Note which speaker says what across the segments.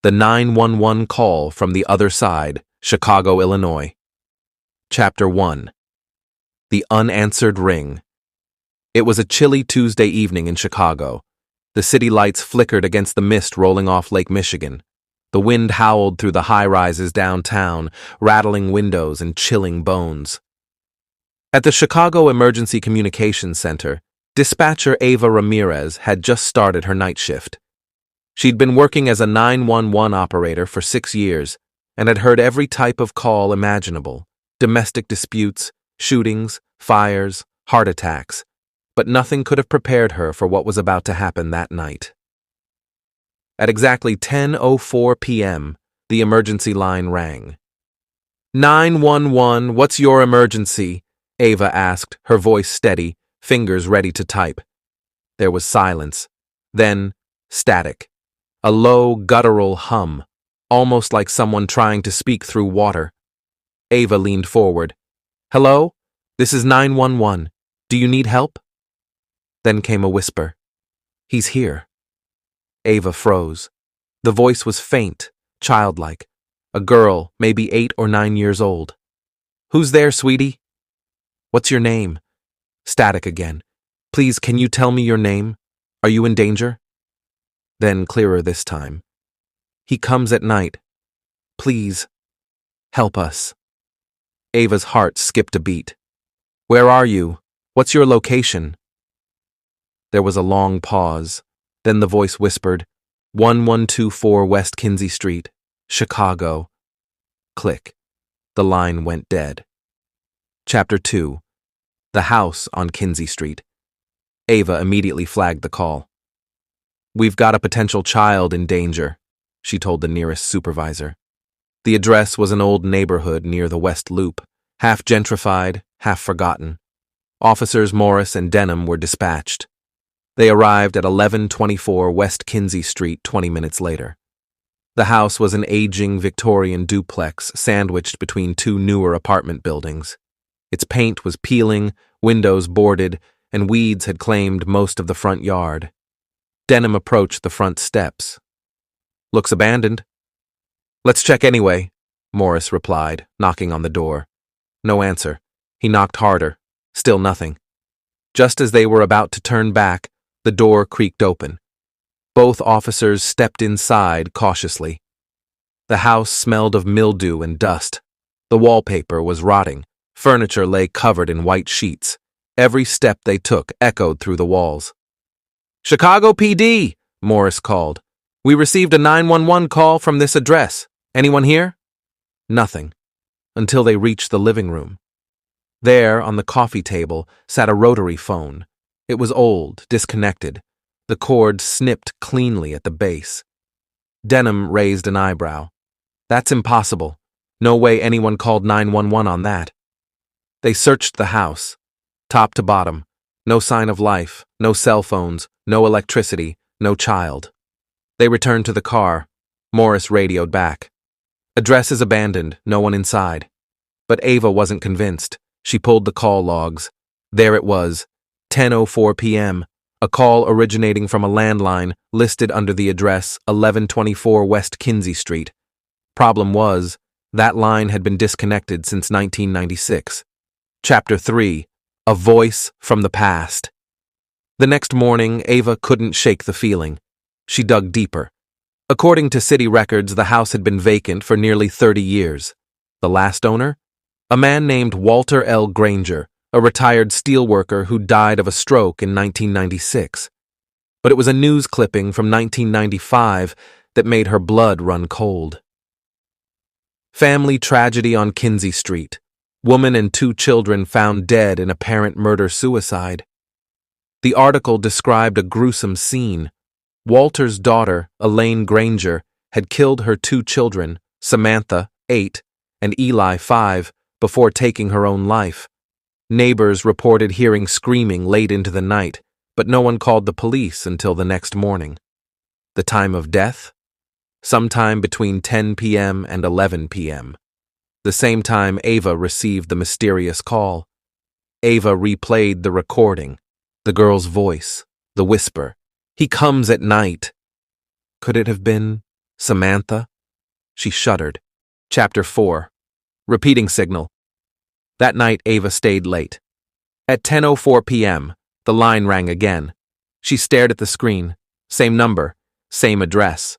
Speaker 1: The 911 Call from the Other Side, Chicago, Illinois. Chapter 1. The Unanswered Ring. It was a chilly Tuesday evening in Chicago. The city lights flickered against the mist rolling off Lake Michigan. The wind howled through the high-rises downtown, rattling windows and chilling bones. At the Chicago Emergency Communications Center, dispatcher Ava Ramirez had just started her night shift. She'd been working as a 911 operator for 6 years and had heard every type of call imaginable: domestic disputes, shootings, fires, heart attacks, but nothing could have prepared her for what was about to happen that night. At exactly 10:04 p.m., the emergency line rang. 911, what's your emergency? Ava asked, her voice steady, fingers ready to type. There was silence. Then, static. A low, guttural hum, almost like someone trying to speak through water. Ava leaned forward. Hello? This is 911. Do you need help? Then came a whisper. He's here. Ava froze. The voice was faint, childlike. A girl, maybe 8 or 9 years old. Who's there, sweetie? What's your name? Static again. Please, can you tell me your name? Are you in danger? Then clearer this time. He comes at night. Please, help us. Ava's heart skipped a beat. Where are you? What's your location? There was a long pause. Then the voice whispered, 1124 West Kinsey Street, Chicago. Click. The line went dead. Chapter 2. The House on Kinsey Street. Ava immediately flagged the call. We've got a potential child in danger, she told the nearest supervisor. The address was an old neighborhood near the West Loop, half gentrified, half forgotten. Officers Morris and Denham were dispatched. They arrived at 1124 West Kinsey Street 20 minutes later. The house was an aging Victorian duplex sandwiched between 2 newer apartment buildings. Its paint was peeling, windows boarded, and weeds had claimed most of the front yard. Denham approached the front steps. Looks abandoned. Let's check anyway, Morris replied, knocking on the door. No answer. He knocked harder. Still nothing. Just as they were about to turn back, the door creaked open. Both officers stepped inside cautiously. The house smelled of mildew and dust. The wallpaper was rotting. Furniture lay covered in white sheets. Every step they took echoed through the walls. Chicago PD, Morris called. We received a 911 call from this address. Anyone here? Nothing, until they reached the living room. There, on the coffee table, sat a rotary phone. It was old, disconnected. The cord snipped cleanly at the base. Denham raised an eyebrow. That's impossible. No way anyone called 911 on that. They searched the house, top to bottom. No sign of life, no cell phones, no electricity, no child. They returned to the car. Morris radioed back. Address is abandoned, no one inside. But Ava wasn't convinced. She pulled the call logs. There it was, 10:04 p.m., a call originating from a landline listed under the address 1124 West Kinsey Street. Problem was, that line had been disconnected since 1996. Chapter 3. A Voice from the Past. The next morning, Ava couldn't shake the feeling. She dug deeper. According to city records, the house had been vacant for nearly 30 years. The last owner? A man named Walter L. Granger, a retired steelworker who died of a stroke in 1996. But it was a news clipping from 1995 that made her blood run cold. Family tragedy on Kinsey Street. Woman and 2 children found dead in apparent murder-suicide. The article described a gruesome scene. Walter's daughter, Elaine Granger, had killed her 2 children, Samantha, 8, and Eli, 5, before taking her own life. Neighbors reported hearing screaming late into the night, but no one called the police until the next morning. The time of death? Sometime between 10 p.m. and 11 p.m. The same time Ava received the mysterious call. Ava replayed the recording, the girl's voice, the whisper. He comes at night. Could it have been Samantha? She shuddered. Chapter 4. Repeating signal. That night, Ava stayed late. At 10:04 p.m., the line rang again. She stared at the screen. Same number, same address.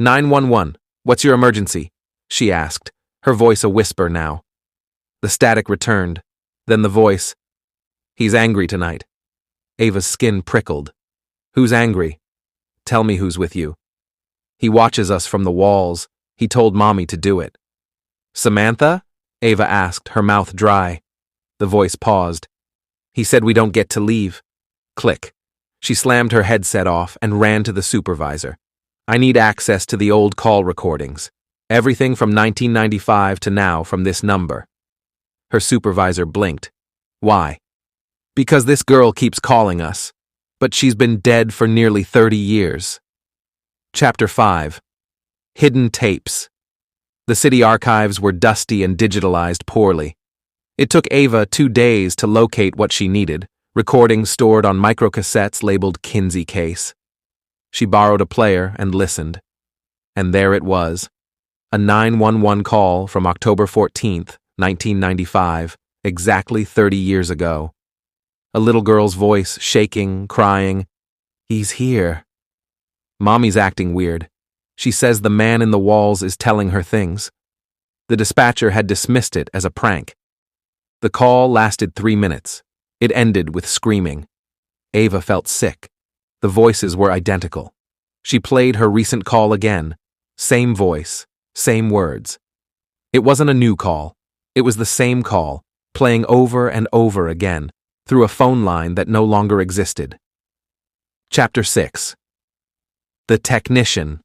Speaker 1: 911, what's your emergency? She asked, her voice a whisper now. The static returned. Then the voice. He's angry tonight. Ava's skin prickled. Who's angry? Tell me who's with you. He watches us from the walls. He told Mommy to do it. Samantha? Ava asked, her mouth dry. The voice paused. He said we don't get to leave. Click. She slammed her headset off and ran to the supervisor. I need access to the old call recordings. Everything from 1995 to now from this number. Her supervisor blinked. Why? Because this girl keeps calling us. But she's been dead for nearly 30 years. Chapter 5. Hidden tapes. The city archives were dusty and digitalized poorly. It took Ava 2 days to locate what she needed, recordings stored on microcassettes labeled Kinsey case. She borrowed a player and listened. And there it was. A 911 call from October 14th, 1995, exactly 30 years ago. A little girl's voice, shaking, crying. He's here. Mommy's acting weird. She says the man in the walls is telling her things. The dispatcher had dismissed it as a prank. The call lasted 3 minutes. It ended with screaming. Ava felt sick. The voices were identical. She played her recent call again. Same voice, same words. It wasn't a new call. It was the same call, playing over and over again, through a phone line that no longer existed. Chapter 6. The Technician.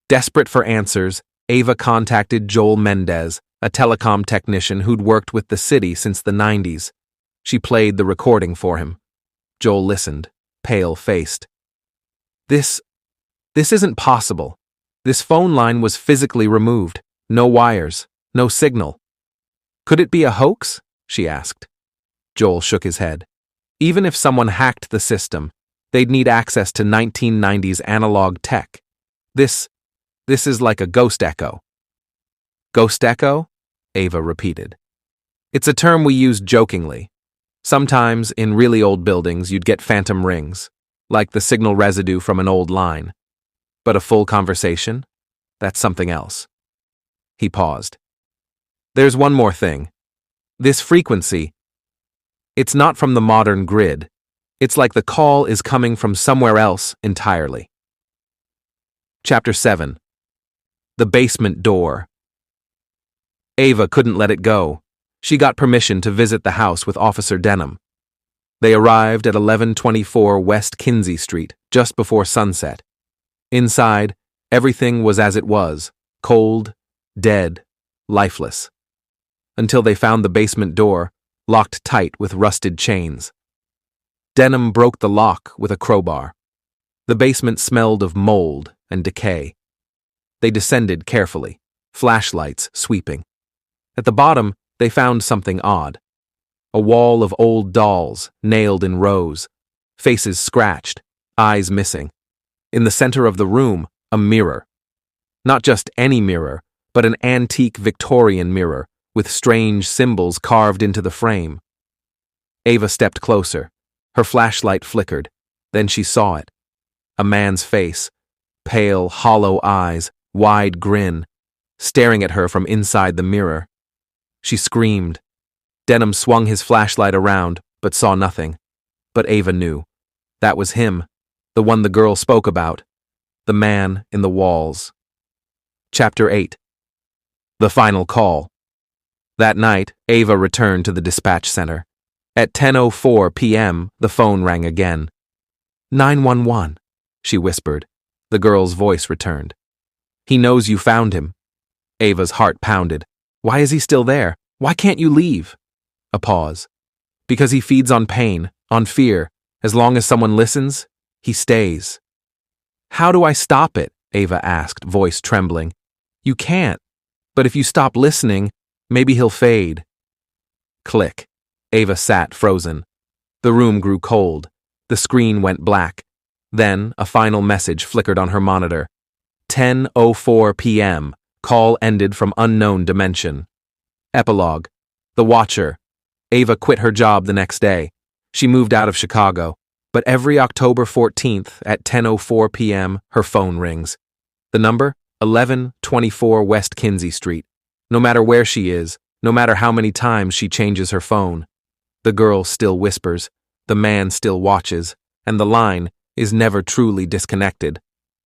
Speaker 1: Desperate for answers, Ava contacted Joel Mendez, a telecom technician who'd worked with the city since the 90s. She played the recording for him. Joel listened, pale-faced. This isn't possible. This phone line was physically removed. No wires, no signal. Could it be a hoax? She asked. Joel shook his head. Even if someone hacked the system, they'd need access to 1990s analog tech. This is like a ghost echo. Ghost echo? Ava repeated. It's a term we use jokingly. Sometimes, in really old buildings, you'd get phantom rings, like the signal residue from an old line. But a full conversation? That's something else. He paused. There's one more thing. This frequency, it's not from the modern grid. It's like the call is coming from somewhere else entirely. Chapter 7. The Basement Door. Ava couldn't let it go. She got permission to visit the house with Officer Denham. They arrived at 1124 West Kinsey Street, just before sunset. Inside, everything was as it was, cold, dead, lifeless. Until they found the basement door, locked tight with rusted chains. Denham broke the lock with a crowbar. The basement smelled of mold and decay. They descended carefully, flashlights sweeping. At the bottom, they found something odd. A wall of old dolls, nailed in rows, faces scratched, eyes missing. In the center of the room, a mirror. Not just any mirror, but an antique Victorian mirror, with strange symbols carved into the frame. Ava stepped closer. Her flashlight flickered. Then she saw it. A man's face, pale, hollow eyes, wide grin, staring at her from inside the mirror. She screamed. Denham swung his flashlight around, but saw nothing. But Ava knew. That was him, the one the girl spoke about. The man in the walls. Chapter 8. The Final Call. That night, Ava returned to the dispatch center. At 10:04 p.m., the phone rang again. 911, she whispered. The girl's voice returned. He knows you found him. Ava's heart pounded. Why is he still there? Why can't you leave? A pause. Because he feeds on pain, on fear. As long as someone listens, he stays. How do I stop it? Ava asked, voice trembling. You can't. But if you stop listening, maybe he'll fade. Click. Ava sat frozen. The room grew cold. The screen went black. Then, a final message flickered on her monitor. 10:04 p.m. Call ended from unknown dimension. Epilogue. The Watcher. Ava quit her job the next day. She moved out of Chicago. But every October 14th at 10:04 p.m., her phone rings. The number? 1124 West Kinsey Street. No matter where she is, no matter how many times she changes her phone, the girl still whispers, the man still watches, and the line is never truly disconnected.